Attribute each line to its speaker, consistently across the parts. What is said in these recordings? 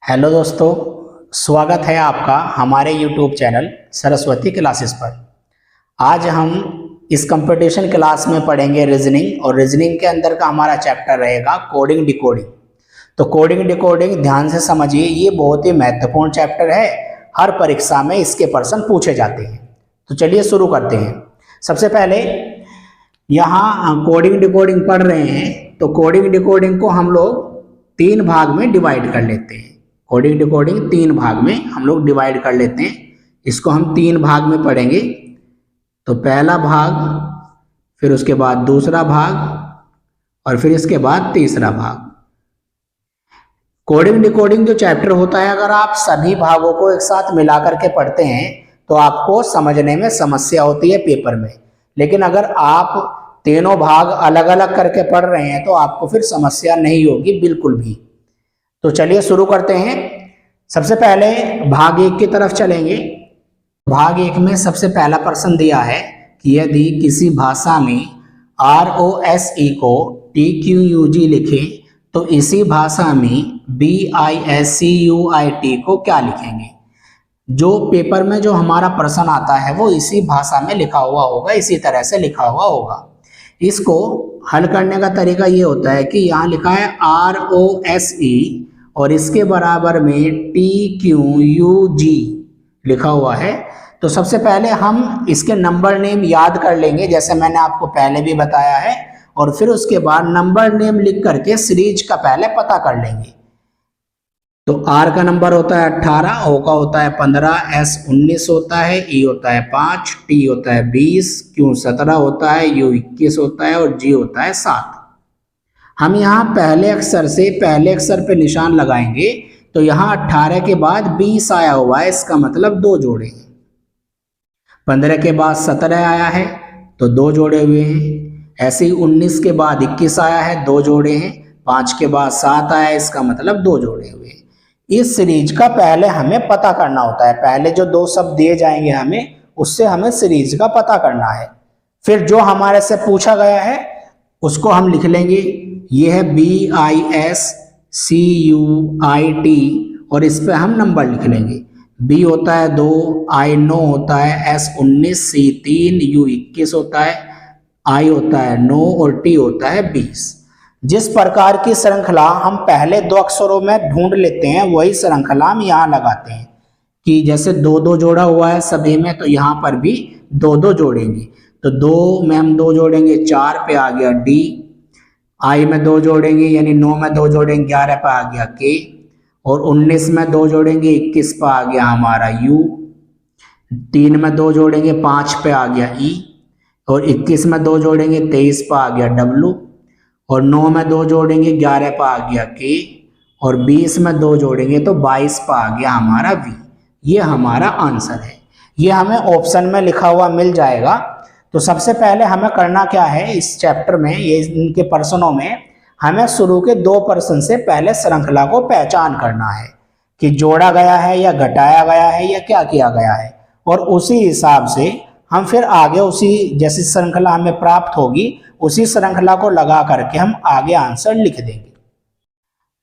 Speaker 1: Hello दोस्तों, स्वागत है आपका हमारे YouTube चैनल सरस्वती क्लासेस पर। आज हम इस कंपटीशन क्लास में पढ़ेंगे रीजनिंग, और रीजनिंग के अंदर का हमारा चैप्टर रहेगा कोडिंग डिकोडिंग। तो कोडिंग डिकोडिंग ध्यान से समझिए, ये बहुत ही महत्वपूर्ण चैप्टर है। हर परीक्षा में इसके प्रश्न पूछे जाते हैं। तो चलिए शुरू करते हैं। सबसे पहले यहाँ कोडिंग डिकोडिंग पढ़ रहे हैं, तो कोडिंग डिकोडिंग को हम लोग तीन भाग में डिवाइड कर लेते हैं। कोडिंग डिकोडिंग तीन भाग में हम लोग डिवाइड कर लेते हैं। इसको हम तीन भाग में पढ़ेंगे। तो पहला भाग, फिर उसके बाद दूसरा भाग, और फिर इसके बाद तीसरा भाग। कोडिंग डिकोडिंग जो चैप्टर होता है, अगर आप सभी भागों को एक साथ मिला करके पढ़ते हैं तो आपको समझने में समस्या होती है पेपर में। लेकिन अगर आप तीनों भाग अलग अलग करके पढ़ रहे हैं तो आपको फिर समस्या नहीं होगी बिल्कुल भी। तो चलिए शुरू करते हैं। सबसे पहले भाग एक की तरफ चलेंगे। भाग एक में सबसे पहला प्रश्न दिया है कि यदि किसी भाषा में ROSE को TQUG लिखें तो इसी भाषा में BISCUIT को क्या लिखेंगे। जो पेपर में जो हमारा प्रश्न आता है वो इसी भाषा में लिखा हुआ होगा, इसी तरह से लिखा हुआ होगा। इसको हल करने का तरीका ये होता है कि यहाँ लिखा है ROSE और इसके बराबर में TQUG लिखा हुआ है। तो सबसे पहले हम इसके नंबर नेम याद कर लेंगे, जैसे मैंने आपको पहले भी बताया है, और फिर उसके बाद नंबर नेम लिख करके सीरीज का पहले पता कर लेंगे। तो R का नंबर होता है 18, O का होता है 15, S 19 होता है, E होता है 5, T होता है 20, Q 17 होता है, U 21 होता है और G होता है 7। हम यहाँ पहले अक्षर से पहले अक्षर पे निशान लगाएंगे। तो यहाँ 18 के बाद 20 आया हुआ है, इसका मतलब दो जोड़े। 15 के बाद 17 आया है तो दो जोड़े हुए हैं। ऐसे ही 19 के बाद 21 आया है, दो जोड़े हैं। 5 के बाद 7 आया है, इसका मतलब दो जोड़े हुए हैं। इस सीरीज का पहले हमें पता करना होता है। पहले जो दो शब्द दिए जाएंगे हमें, उससे हमें सीरीज का पता करना है। फिर जो हमारे से पूछा गया है उसको हम लिख लेंगे। ये है BISCUIT और इस पे हम नंबर लिख लेंगे। B होता है 2, I 9 होता है, S 19, C 3, U 21 होता है, I होता है 9 और T होता है 20। जिस प्रकार की श्रृंखला हम पहले दो अक्षरों में ढूंढ लेते हैं, वही श्रृंखला हम यहाँ लगाते हैं। कि जैसे दो दो जोड़ा हुआ है सभी में, तो यहाँ पर भी दो दो जोड़ेंगे। तो 2 में हम 2 जोड़ेंगे, 4 पे आ गया D। I में 2 जोड़ेंगे यानी 9 में 2 जोड़ेंगे, 11 पे आ गया K। और 19 में 2 जोड़ेंगे, 21 पे आ गया हमारा U। 3 में 2 जोड़ेंगे, 5 पे आ गया E। और 21 में 2 जोड़ेंगे, 23 पे आ गया W। और 9 में 2 जोड़ेंगे, 11 पे आ गया K। और 20 में 2 जोड़ेंगे तो 22 पे आ गया हमारा V। ये हमारा आंसर है। ये हमें ऑप्शन में लिखा हुआ मिल जाएगा। तो सबसे पहले हमें करना क्या है इस चैप्टर में, ये इनके प्रश्नों में हमें शुरू के दो प्रश्न से पहले श्रृंखला को पहचान करना है कि जोड़ा गया है या घटाया गया है या क्या किया गया है। और उसी हिसाब से हम फिर आगे उसी जैसी श्रृंखला हमें प्राप्त होगी, उसी श्रृंखला को लगा करके हम आगे आंसर लिख देंगे।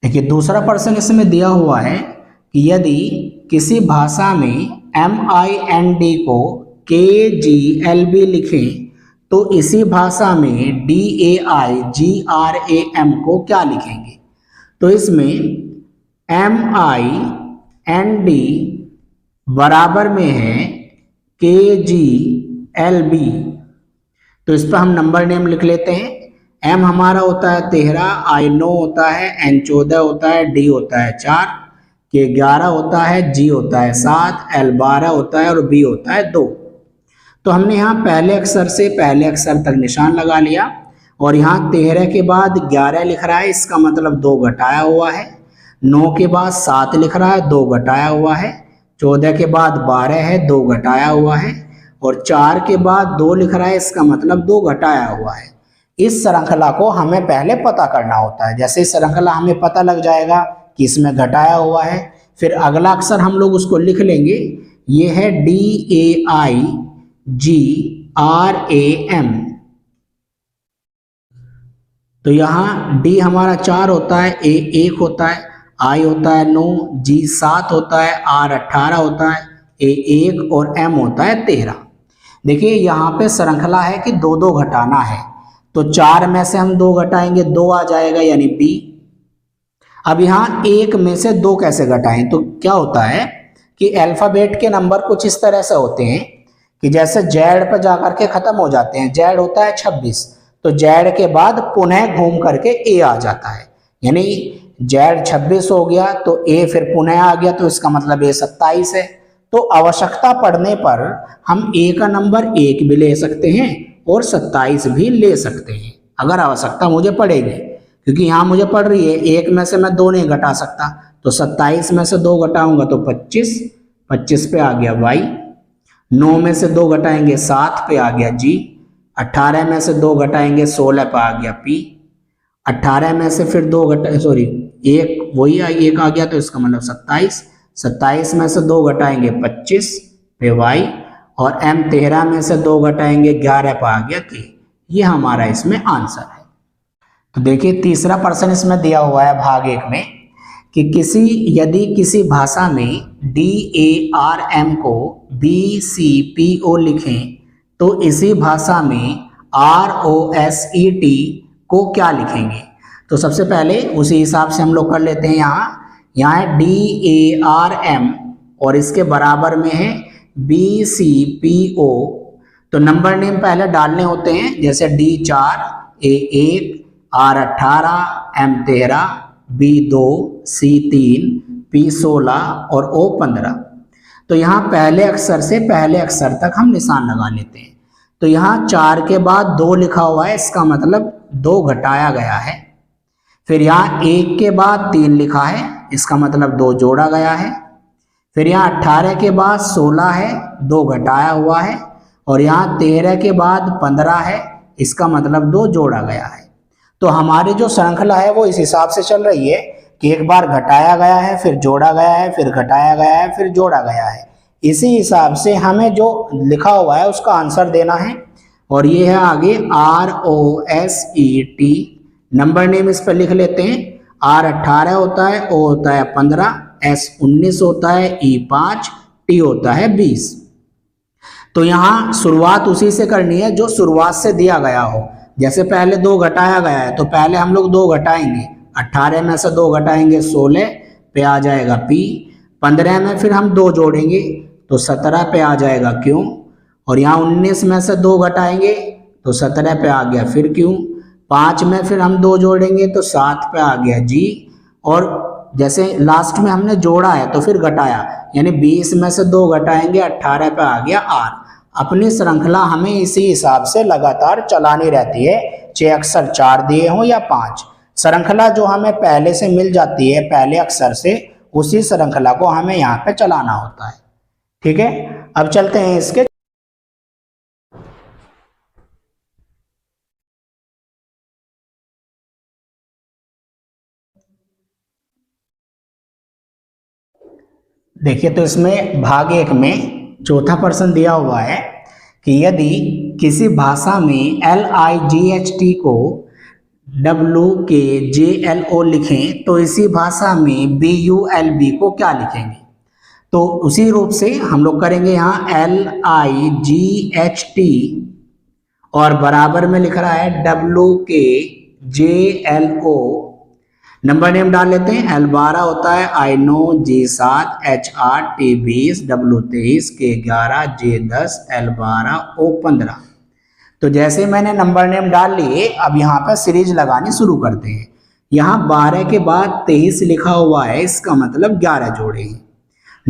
Speaker 1: देखिए दूसरा प्रश्न इसमें दिया हुआ है कि यदि किसी भाषा में MIND को KGLB लिखें तो इसी भाषा में DAIGRAM को क्या लिखेंगे। तो इसमें MIND बराबर में है KGLB। तो इस पर हम नंबर नेम लिख लेते हैं। M हमारा होता है 13, I 9 होता है, N 14 होता है, D होता है 4, K 11 होता है, G होता है 7, L 12 होता है और B होता है 2। तो हमने यहाँ पहले अक्षर से पहले अक्षर तक निशान लगा लिया। और यहाँ 13 के बाद 11 लिख रहा है, इसका मतलब 2 घटाया हुआ है। 9 के बाद 7 लिख रहा है, 2 घटाया हुआ है। 14 के बाद 12 है, 2 घटाया हुआ है। और 4 के बाद 2 लिख रहा है, इसका मतलब 2 घटाया हुआ है। इस श्रृंखला को हमें पहले पता करना होता है। जैसे श्रृंखला हमें पता लग जाएगा कि इसमें घटाया हुआ है, फिर अगला अक्षर हम लोग उसको लिख लेंगे। ये है DAIGRAM। तो यहाँ D हमारा 4 होता है, A 1 होता है, I होता है 9, G 7 होता है, R 18 होता है, A 1 और M होता है 13। देखिए यहाँ पे श्रृंखला है कि दो दो घटाना है, तो 4 में से हम 2 घटाएंगे, 2 आ जाएगा यानी B। अब यहाँ 1 में से 2 कैसे घटाएं, तो क्या होता है कि अल्फाबेट के नंबर कुछ इस तरह से होते हैं कि जैसे जेड पर जाकर के खत्म हो जाते हैं, जेड होता है 26, तो जेड के बाद पुनः घूम करके ए आ जाता है, यानी जेड 26 हो गया तो ए फिर पुनः आ गया, तो इसका मतलब ए 27 है। तो आवश्यकता पड़ने पर हम ए का नंबर 1 भी ले सकते हैं और 27 भी ले सकते हैं अगर आवश्यकता मुझे पड़ेगी, क्योंकि यहाँ मुझे पड़ रही है 1 में से मैं 2 नहीं घटा सकता, तो 27 में से 2 घटाऊंगा तो 25, 25 पे आ गया वाई, 9 में से 2 घटाएंगे 7 पे आ गया जी, 18 में से 2 घटाएंगे 16 पे आ गया पी, 18 में से फिर 2 घटा सॉरी एक वही एक आ गया, तो इसका मतलब 27, 27 में से 2 घटाएंगे 25 पे वाई, और एम 13 में से 2 घटाएंगे 11 पे आ गया के। ये हमारा इसमें आंसर है। तो देखिए तीसरा प्रश्न इसमें दिया हुआ है भाग 1 में कि यदि किसी भाषा में DARM को BCPO लिखें तो इसी भाषा में ROSET को क्या लिखेंगे। तो सबसे पहले उसी हिसाब से हम लोग कर लेते हैं। यहाँ है DARM और इसके बराबर में है BCPO, तो नंबर नेम पहले डालने होते हैं, जैसे D4 A1 R18 M13 B2 C3 P16 और O15। तो यहाँ पहले अक्षर से पहले अक्षर तक हम निशान लगा लेते हैं। तो यहाँ 4 के बाद 2 लिखा हुआ है, इसका मतलब 2 घटाया गया है। फिर यहाँ 1 के बाद 3 लिखा है, इसका मतलब 2 जोड़ा गया है। फिर यहाँ 18 के बाद 16 है, 2 घटाया हुआ है, और यहाँ 13 के बाद 15 है, इसका मतलब 2 जोड़ा गया है। तो हमारी जो श्रृंखला है वो इस हिसाब से चल रही है कि एक बार घटाया गया है, फिर जोड़ा गया है, फिर घटाया गया है, फिर जोड़ा गया है। इसी हिसाब से हमें जो लिखा हुआ है उसका आंसर देना है, और ये है आगे ROSET। नंबर नेम इस पर लिख लेते हैं। R 18 होता है, O होता है 15, S 19 होता है, E 5, T होता है 20। तो यहाँ शुरुआत उसी से करनी है जो शुरुआत से दिया गया हो। जैसे पहले 2 घटाया गया है तो पहले हम लोग 2 घटाएंगे, 18 में से 2 घटाएंगे 16 पे आ जाएगा P, 15 में फिर हम 2 जोड़ेंगे तो 17 पे आ जाएगा Q, और यहाँ 19 में से 2 घटाएंगे तो 17 पे आ गया फिर Q, 5 में फिर हम 2 जोड़ेंगे तो 7 पे आ गया G, और जैसे लास्ट में हमने जोड़ा है तो फिर घटाया, यानी 20 में से 2 घटाएंगे 18 पे आ गया R। अपनी श्रृंखला हमें इसी हिसाब से लगातार चलानी रहती है, चाहे अक्षर 4 दिए हों या 5। श्रृंखला जो हमें पहले से मिल जाती है पहले अक्षर से, उसी श्रृंखला को हमें यहाँ पे चलाना होता है। ठीक है, अब चलते हैं इसके। देखिए तो इसमें भाग 1 में चौथा प्रश्न दिया हुआ है कि यदि किसी भाषा में LIGHT को WKJLO लिखें तो इसी भाषा में BULB को क्या लिखेंगे। तो उसी रूप से हम लोग करेंगे। यहाँ LIGHT और बराबर में लिख रहा है WKJLO। नंबर नेम डाल लेते हैं। L12 होता है I9 G7 H8 T20 W23 K11 J10 L12 O15। तो जैसे मैंने नंबर नेम डाल लिए, अब यहाँ पर सीरीज लगानी शुरू करते हैं। यहाँ 12 के बाद 23 लिखा हुआ है, इसका मतलब 11 जोड़े हैं।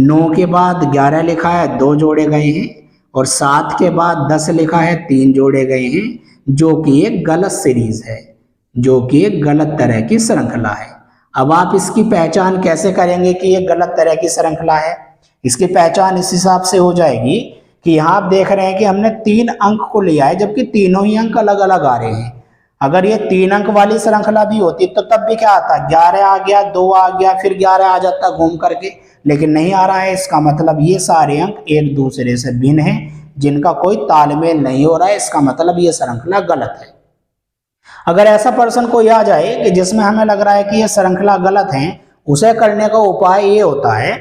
Speaker 1: 9 के बाद 11 लिखा है, 2 जोड़े गए हैं, और 7 के बाद 10 लिखा है, 3 जोड़े गए हैं, जो कि एक गलत सीरीज है, जो कि एक गलत तरह की श्रृंखला है। अब आप इसकी पहचान कैसे करेंगे कि ये गलत तरह की श्रृंखला है। इसकी पहचान इस हिसाब से हो जाएगी कि यहाँ आप देख रहे हैं कि हमने 3 अंक को लिया है, जबकि तीनों ही अंक अलग अलग आ रहे हैं। अगर ये 3 अंक वाली श्रृंखला भी होती तो तब भी क्या आता, 11 आ गया, 2 आ गया, फिर 11 आ जाता घूम करके, लेकिन नहीं आ रहा है। इसका मतलब ये सारे अंक एक दूसरे से भिन्न हैं, जिनका कोई तालमेल नहीं हो रहा है। इसका मतलब ये श्रृंखला गलत है। अगर ऐसा पर्सन कोई आ जाए कि जिसमें हमें लग रहा है कि ये श्रृंखला गलत है, उसे करने का उपाय ये होता है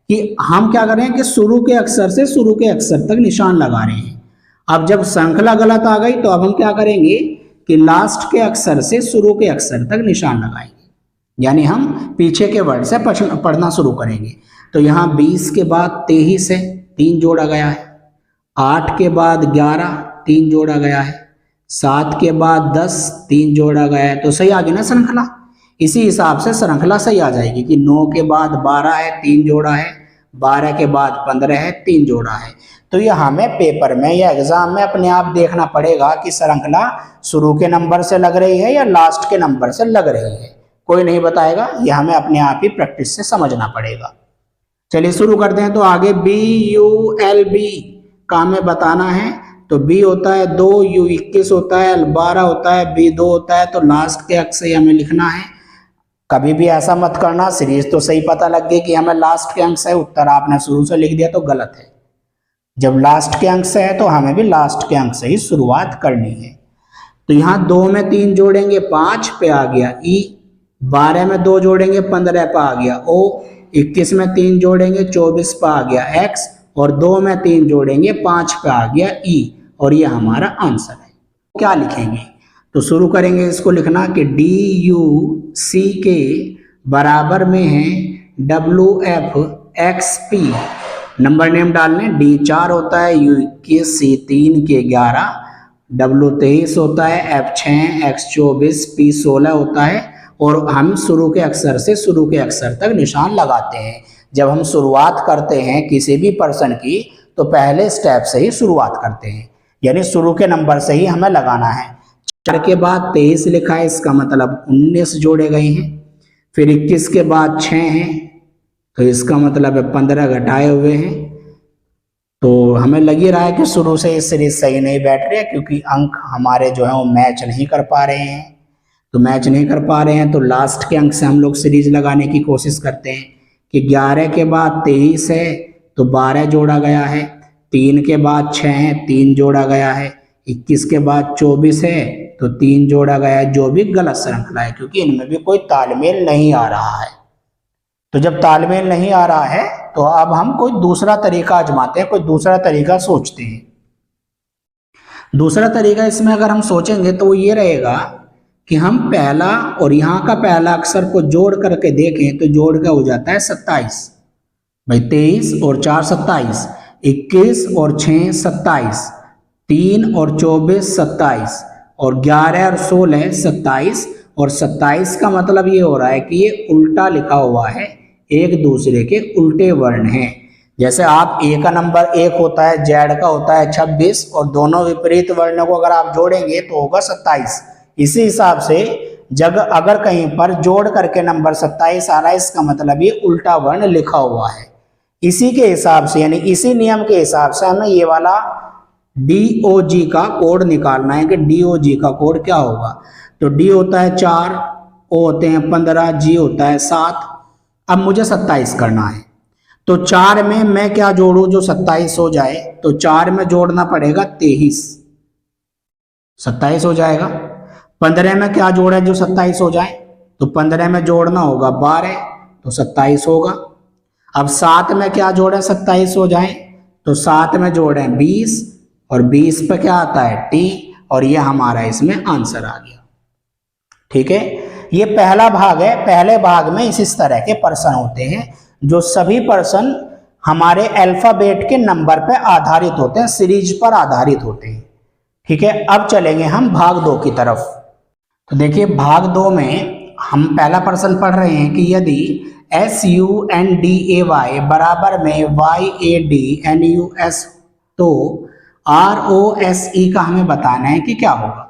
Speaker 1: कि हम क्या करें कि शुरू के अक्षर से शुरू के अक्षर तक निशान लगा रहे हैं। अब जब श्रृंखला गलत आ गई तो अब हम क्या करेंगे कि लास्ट के अक्षर से शुरू के अक्षर तक निशान लगाएंगे, यानी हम पीछे के वर्ड से पढ़ना शुरू करेंगे। तो यहाँ 20 के बाद 23 है, 3 जोड़ा गया है। 8 के बाद 11, 3 जोड़ा गया है। 7 के बाद 10, 3 जोड़ा गया है। तो सही आ गई ना श्रृंखला। इसी हिसाब से श्रृंखला सही आ जाएगी कि 9 के बाद 12 है, 3 जोड़ा है। 12 के बाद 15 है, 3 जोड़ा है। तो ये हमें पेपर में या एग्जाम में अपने आप देखना पड़ेगा कि श्रृंखला शुरू के नंबर से लग रही है या लास्ट के नंबर से लग रही है। कोई नहीं बताएगा, यह हमें अपने आप ही प्रैक्टिस से समझना पड़ेगा। चलिए शुरू करते हैं। तो आगे BULB का हमें बताना है। तो B होता है 2, U 21 होता है, L 12 होता है, B 2 होता है। तो लास्ट के अक्षर से हमें लिखना है। कभी भी ऐसा मत करना सीरीज तो सही पता लग गई कि हमें लास्ट के अंक से, उत्तर आपने शुरू से लिख दिया तो गलत है। जब लास्ट के अंक से है तो हमें भी लास्ट के अंक से ही शुरुआत करनी है। तो यहाँ 2 में 3 जोड़ेंगे 5 पे आ गया E, 12 में 2 जोड़ेंगे 15 पे आ गया O, 21 में 3 जोड़ेंगे 24 पे आ गया X, और 2 में 3 जोड़ेंगे 5 पे आ गया E, और ये हमारा आंसर है। क्या लिखेंगे? तो शुरू करेंगे इसको लिखना कि DUC के बराबर में है WFXP। नंबर नेम डालने, D 4 होता है, U 21, C 3 के 11, W 23 होता है, F 6, X 24, P 16 होता है। और हम शुरू के अक्षर से शुरू के अक्षर तक निशान लगाते हैं। जब हम शुरुआत करते हैं किसी भी पर्सन की तो पहले स्टेप से ही शुरुआत करते हैं, यानी शुरू के नंबर से ही हमें लगाना है। 4 के बाद 23 लिखा है, इसका मतलब 19 जोड़े गए हैं। फिर 21 के बाद 6 हैं, तो इसका मतलब है 15 घटाए हुए हैं। तो हमें लग ही रहा है कि शुरू से ये सीरीज सही नहीं बैठ रही है, क्योंकि अंक हमारे जो है वो मैच नहीं कर पा रहे हैं। तो मैच नहीं कर पा रहे हैं तो लास्ट के अंक से हम लोग सीरीज लगाने की कोशिश करते हैं कि 11 के बाद 23 है तो 12 जोड़ा गया है। 3 के बाद 6 है, 3 जोड़ा गया है। 21 के बाद 24 है तो 3 जोड़ा गया है, जो भी गलत श्रृंखला है, क्योंकि इनमें भी कोई तालमेल नहीं आ रहा है। तो जब तालमेल नहीं आ रहा है तो अब हम कोई दूसरा तरीका आजमाते हैं, कोई दूसरा तरीका सोचते हैं। दूसरा तरीका इसमें अगर हम सोचेंगे तो वो ये रहेगा कि हम पहला और यहाँ का पहला अक्षर को जोड़ करके देखें तो जोड़ का हो जाता है 27। भाई 23 और 4 27, 21 और 6 27, 3 और 24 27, और 11 और 16 27, और 27 का मतलब ये हो रहा है कि ये उल्टा लिखा हुआ है, एक दूसरे के उल्टे वर्ण हैं। जैसे आप A का नंबर 1 होता है, Z का होता है 26, और दोनों विपरीत वर्णों को अगर आप जोड़ेंगे तो होगा 27। इसी हिसाब से जब अगर कहीं पर जोड़ करके नंबर 27 आ रहा है, इसका मतलब ये उल्टा वर्ण लिखा हुआ है। इसी के हिसाब से, यानी इसी नियम के हिसाब से हमें ये वाला DOG का कोड निकालना है कि DOG का कोड क्या होगा। तो D होता है 4, O होते हैं 15, G होता है 7। अब मुझे 27 करना है, तो 4 में मैं क्या जोड़ूं जो 27 हो जाए। तो 4 में जोड़ना पड़ेगा 23, 27 हो जाएगा। 15 में क्या जोड़े जो 27 हो जाए, तो 15 में जोड़ना होगा 12, तो 27 होगा। अब 7 में क्या जोड़े 27 हो जाए, तो 7 में जोड़े 20, और 20 पे क्या आता है T, और ये हमारा इसमें आंसर आ गया। ठीक है, ये पहला भाग है। पहले भाग में इस तरह के प्रश्न होते हैं जो सभी प्रश्न हमारे अल्फाबेट के नंबर पर आधारित होते हैं, सीरीज पर आधारित होते हैं। ठीक है, अब चलेंगे हम भाग 2 की तरफ। तो देखिए भाग 2 में हम पहला प्रश्न पढ़ रहे हैं कि यदि SUNDAY बराबर में YADNUS तो ROSE का हमें बताना है कि क्या होगा।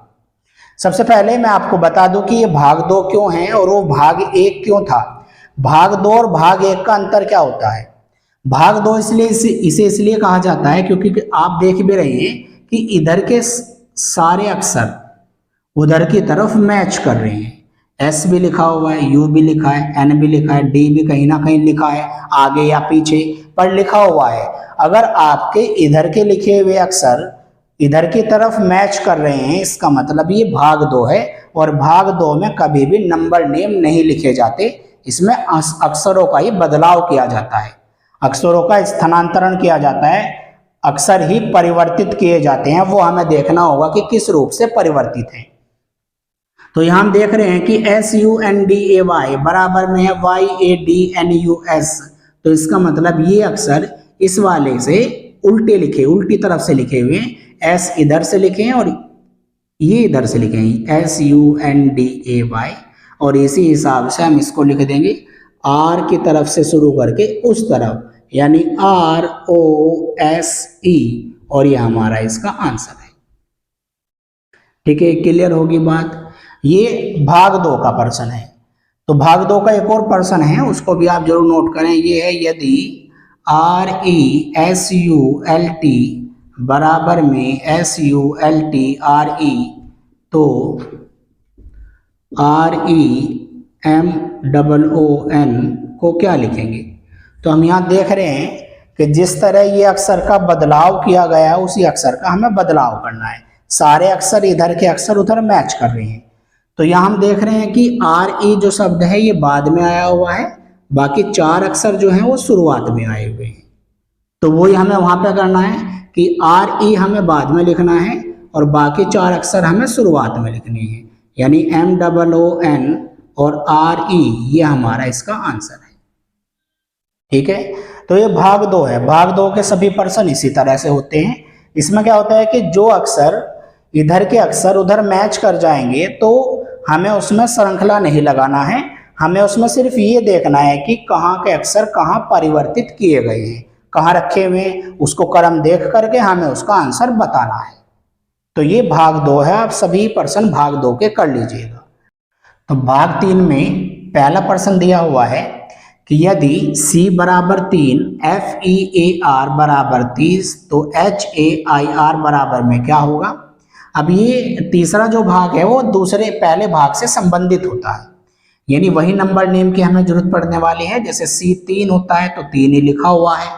Speaker 1: सबसे पहले मैं आपको बता दूं कि ये भाग 2 क्यों है और वो भाग 1 क्यों था। भाग 2 और भाग 1 का अंतर क्या होता है। भाग 2 इसलिए इसे इसलिए कहा जाता है क्योंकि आप देख भी रहे हैं कि इधर के सारे अक्षर उधर की तरफ मैच कर रहे हैं। S भी लिखा हुआ है, U भी लिखा है, N भी लिखा है, D भी कहीं ना कहीं लिखा है, आगे या पीछे पर लिखा हुआ है। अगर आपके इधर के लिखे हुए अक्षर इधर की तरफ मैच कर रहे हैं, इसका मतलब ये भाग 2 है। और भाग 2 में कभी भी नंबर नेम नहीं लिखे जाते, इसमें अक्षरों का ही बदलाव किया जाता है, अक्षरों का स्थानांतरण किया जाता है, अक्षर ही परिवर्तित किए जाते हैं। वो हमें देखना होगा कि किस रूप से परिवर्तित हैं। तो यहां हम देख रहे हैं कि SUNDAY बराबर में है YADNUS, तो इसका मतलब ये अक्षर इस वाले से उल्टे लिखे, उल्टी तरफ से लिखे हुए, S इधर से लिखे हैं और ये इधर से लिखे हैं SUNDAY, और इसी हिसाब से हम इसको लिख देंगे R की तरफ से शुरू करके उस तरफ, यानी ROSE, और ये हमारा इसका आंसर है। ठीक है, क्लियर होगी बात। ये भाग 2 का प्रश्न है। तो भाग 2 का एक और प्रश्न है, उसको भी आप जरूर नोट करें। ये है यदि RESULT बराबर में SULTRE, तो REMOON को क्या लिखेंगे? तो हम यहाँ देख रहे हैं कि जिस तरह ये अक्षर का बदलाव किया गया है उसी अक्षर का हमें बदलाव करना है। सारे अक्षर इधर के अक्षर उधर मैच कर रहे हैं। तो यहाँ हम देख रहे हैं कि RE जो शब्द है ये बाद में आया हुआ है, बाकी 4 अक्षर जो हैं वो शुरुआत में आए हुए हैं। तो वही हमें वहां पे करना है कि RE हमें बाद में लिखना है और बाकी 4 अक्षर हमें शुरुआत में लिखने हैं, यानी MOON और RE, ये हमारा इसका आंसर है। ठीक है, तो ये भाग 2 है। भाग 2 के सभी प्रश्न इसी तरह से होते हैं। इसमें क्या होता है कि जो अक्षर इधर के अक्षर उधर मैच कर जाएंगे तो हमें उसमें श्रृंखला नहीं लगाना है, हमें उसमें सिर्फ ये देखना है कि कहाँ के अक्षर कहाँ परिवर्तित किए गए हैं, कहाँ रखे हुए, उसको क्रम देख करके हमें उसका आंसर बताना है। तो ये भाग 2 है। आप सभी प्रश्न भाग 2 के कर लीजिएगा। तो भाग 3 में पहला प्रश्न दिया हुआ है कि यदि C बराबर 3, FEAR बराबर 30, तो HAIR बराबर में क्या होगा? अब ये तीसरा जो भाग है वो दूसरे पहले भाग से संबंधित होता है, यानी वही नंबर नेम की हमें जरूरत पड़ने वाली है। जैसे C 3 होता है तो 3 ही लिखा हुआ है,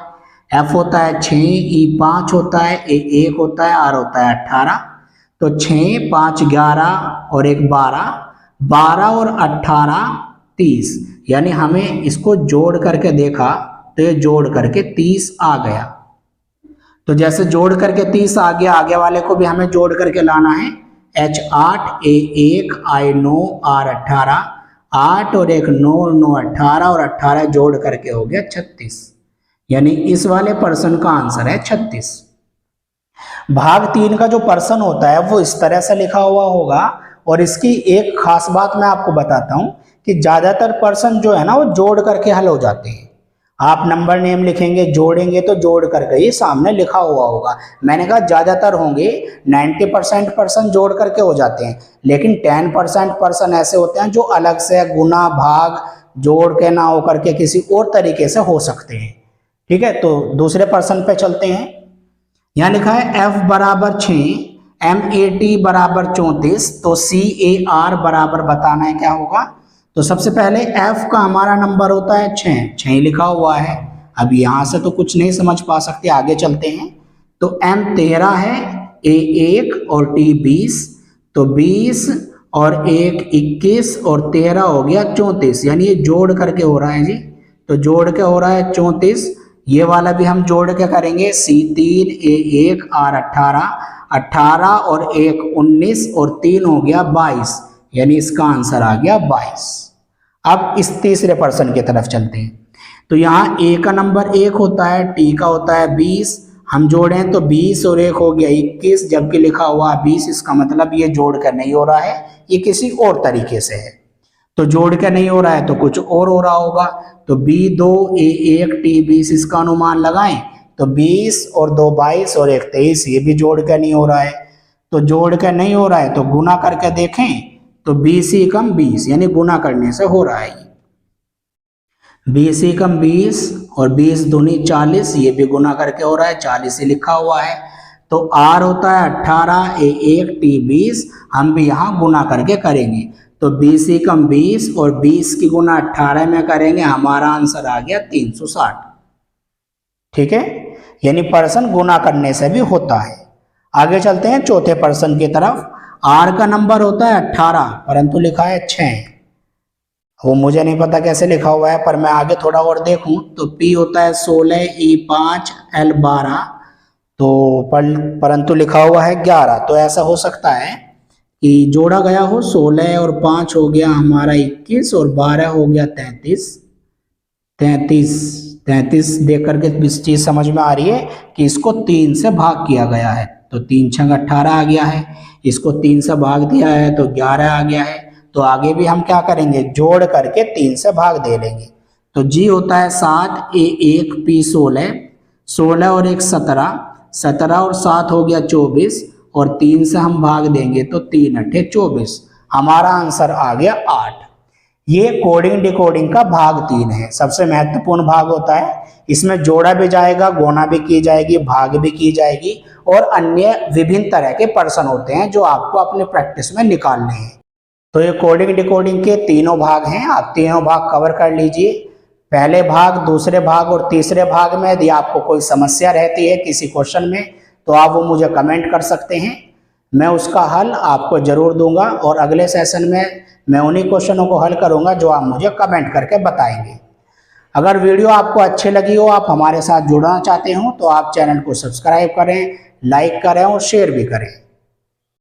Speaker 1: F होता है 6, E 5 होता है, A 1 होता है, R होता है 18। तो 6, 5, 11 और 1 12, 12 और 18 30, यानी हमें इसको जोड़ करके देखा तो ये जोड़ करके 30 आ गया। तो जैसे जोड़ करके 30 आ गया, आगे वाले को भी हमें जोड़ करके लाना है। H 8, A 1, I 9, R 18, 8 और 1 9, 9 18 और 18 जोड़ करके हो गया 36, यानी इस वाले प्रश्न का आंसर है 36। भाग 3 का जो प्रश्न होता है वो इस तरह से लिखा हुआ होगा, और इसकी एक खास बात मैं आपको बताता हूं कि ज्यादातर प्रश्न जो है ना वो जोड़ करके हल हो जाते हैं। आप नंबर नेम लिखेंगे, जोड़ेंगे तो जोड़ करके ही सामने लिखा हुआ होगा। मैंने कहा ज्यादातर होंगे, 90% प्रश्न जोड़ करके हो जाते हैं, लेकिन 10% प्रश्न ऐसे होते हैं जो अलग से गुना भाग जोड़ के ना हो करके किसी और तरीके से हो सकते हैं। ठीक है, तो दूसरे प्रश्न पे चलते हैं। यहाँ लिखा है F बराबर 6, MAT बराबर 34, तो CAR बराबर बताना है क्या होगा? तो सबसे पहले F का हमारा नंबर होता है 6 लिखा हुआ है। अब यहाँ से तो कुछ नहीं समझ पा सकते, आगे चलते हैं। तो M 13 है, A 1 और T 20, तो 20 और 1 21 और 13 हो गया 34, यानी ये जोड़ करके हो रहा है जी। तो जोड़ के हो रहा है 34, ये वाला भी हम जोड़ के करेंगे। C 3, A 1, R 18, 18 और 1 19 और 3 हो गया 22, यानी इसका आंसर आ गया 22। अब इस तीसरे प्रश्न की तरफ चलते हैं। तो यहाँ A का नंबर 1 होता है, T का होता है 20, हम जोड़ें तो 20 और 1 हो गया 21, जबकि लिखा हुआ 20, इसका मतलब ये जोड़ कर नहीं हो रहा है, ये किसी और तरीके से है। तो जोड़ कर नहीं हो रहा है तो कुछ और हो रहा होगा। तो B2, A 1, T 20, इसका अनुमान लगाएं तो 20 और 2 22 और 1 23, ये भी जोड़ कर नहीं हो रहा है। तो जोड़ कर नहीं हो रहा है तो गुना करके देखें तो 20 कम 20, यानी गुना करने से हो रहा है। 20 कम 20 और 20 दूनी 40, ये भी गुना करके हो रहा है, 40 ही लिखा हुआ है। तो R होता है 18, A 1, T 20, हम भी यहाँ गुना करके करेंगे। तो 20 कम 20 और 20 की गुना 18 में करेंगे, हमारा आंसर आ गया 360। ठीक है, यानी प्रश्न गुना करने से भी होता है। आगे चलते हैं चौथे प्रश्न की तरफ। R का नंबर होता है 18, परंतु लिखा है 6, वो मुझे नहीं पता कैसे लिखा हुआ है, पर मैं आगे थोड़ा और देखूं तो P होता है 16, E 5, L 12, तो परंतु लिखा हुआ है 11। तो ऐसा हो सकता है कि जोड़ा गया हो 16 और 5 हो गया हमारा 21 और 12 हो गया 33। 33 देख करके इस चीज समझ में आ रही है कि इसको 3 से भाग किया गया है, तो 3 छंग 18 आ गया है। इसको 3 से भाग दिया है तो 11 आ गया है। तो आगे भी हम क्या करेंगे, जोड़ करके 3 से भाग दे लेंगे। तो जी होता है 7, ए 1, P 16, 16 और 1 17, 17 और 7 हो गया 24, और 3 से हम भाग देंगे तो 3 अठे 24। हमारा आंसर आ गया 8। ये कोडिंग डिकोडिंग का भाग 3 है, सबसे महत्वपूर्ण भाग होता है। इसमें जोड़ा भी जाएगा, गुणा भी की जाएगी, भाग भी की जाएगी, और अन्य विभिन्न तरह के प्रश्न होते हैं जो आपको अपने प्रैक्टिस में निकालने हैं। तो ये कोडिंग डिकोडिंग के तीनों भाग हैं, आप तीनों भाग कवर कर लीजिए। पहले भाग, दूसरे भाग और तीसरे भाग में यदि आपको कोई समस्या रहती है किसी क्वेश्चन में तो आप वो मुझे कमेंट कर सकते हैं, मैं उसका हल आपको जरूर दूंगा, और अगले सेशन में मैं उन्हीं क्वेश्चनों को हल करूंगा जो आप मुझे कमेंट करके बताएंगे। अगर वीडियो आपको अच्छी लगी हो, आप हमारे साथ जुड़ना चाहते हो, तो आप चैनल को सब्सक्राइब करें, लाइक करें और शेयर भी करें।